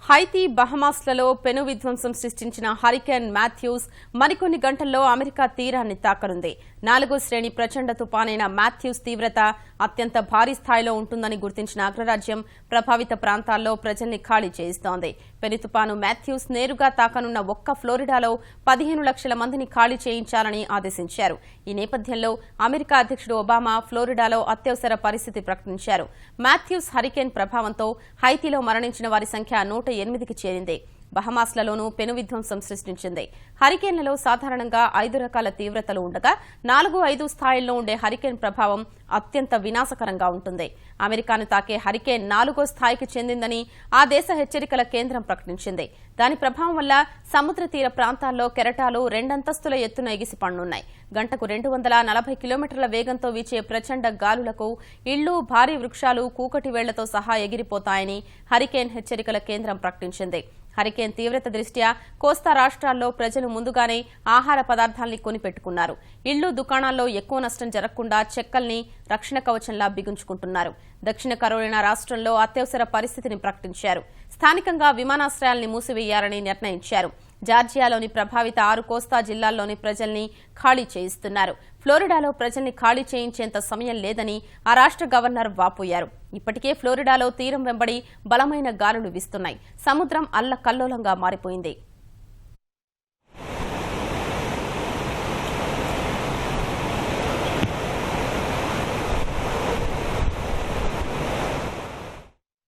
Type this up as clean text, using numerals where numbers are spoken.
హైతీ బహమాస్లలో పెను విధ్వంసం సృష్టించిన హరికేన్ మాథ్యూస్ మరికొన్ని గంటల్లో అమెరికా తీరాన్ని తాకనుంది. 4వ శ్రేణి ప్రచండ తుపానైన మాథ్యూస్ తీవ్రత అత్యంత భారీ స్థాయిలో ఉంటుందని గుర్తించిన అగ్రరాజ్యం ప్రభావిత ప్రాంతాల్లో ప్రజల్ని ఖాళీ చేయిస్తోంది. పెను తుపాను మాథ్యూస్ నేరుగా తాకనున్న ఒక్క ఫ్లోరిడాలో 15 లక్షల మందిని ఖాళీ చేయించాలని ఆదేశించారు. ఈ నేపథ్యంలో అమెరికా అధ్యక్షుడు ఒబామా ఫ్లోరిడాలో అత్యవసర పరిస్థితి ప్రకటించారు. మాథ్యూస్ హరికేన్ ప్రభావంతో హైతీలో మరణించిన వారి సంఖ్య 108కి చేరింది. బహమాస్లలోనూ పెను విధ్వంసం సృష్టించింది. హరికేన్లలో సాధారణంగా 5 రకాల తీవ్రతలు ఉండగా 4, 5 స్థాయిల్లో ఉండే హరికేన్ ప్రభావం అత్యంత వినాశకరంగా ఉంటుంది. అమెరికాను తాకే హరికేన్ 4వ స్థాయికి చెందిందని ఆ దేశ హెచ్చరికల కేంద్రం ప్రకటించింది. దాని ప్రభావం వల్ల సముద్ర తీర ప్రాంతాల్లో కెరటాలు 2 అంతస్తుల ఎత్తున ఎగిసిపడనున్నాయి. గంటకు 240 కిలోమీటర్ల వేగంతో వీచే ప్రచండ గాలులకు ఇళ్లు, భారీ వృక్షాలు కూకటి వేళ్లతో సహా ఎగిరిపోతాయని హరికేన్ హెచ్చరికల కేంద్రం ప్రకటించింది. హరికేన్ తీవ్రత దృష్ట్యా కోస్తా రాష్ట్రాల్లో ప్రజలు ముందుగానే ఆహార పదార్థాల్ని కొనిపెట్టుకున్నారు. ఇళ్లు, దుకాణాల్లో ఎక్కువ నష్టం జరగకుండా చెక్కల్ని రక్షణ కవచంలా బిగుంచుకుంటున్నారు. దక్షిణ కరోలినా రాష్ట్రంలో అత్యవసర పరిస్థితిని ప్రకటించారు. స్థానికంగా విమానాశ్రయాల్ని మూసివేయాలని నిర్ణయించారు. జార్జియాలోని ప్రభావిత 6 కోస్తా జిల్లాల్లోని ప్రజల్ని ఖాళీ చేయిస్తున్నారు. ఫ్లోరిడాలో ప్రజల్ని ఖాళీ చేయించేంత సమయం లేదని ఆ రాష్ట్ర గవర్నర్ వాపోయారు. ఇప్పటికే ఫ్లోరిడాలో తీరం వెంబడి బలమైన గాలులు వీస్తున్నాయి. సముద్రం అల్లకల్లోలంగా మారిపోయింది.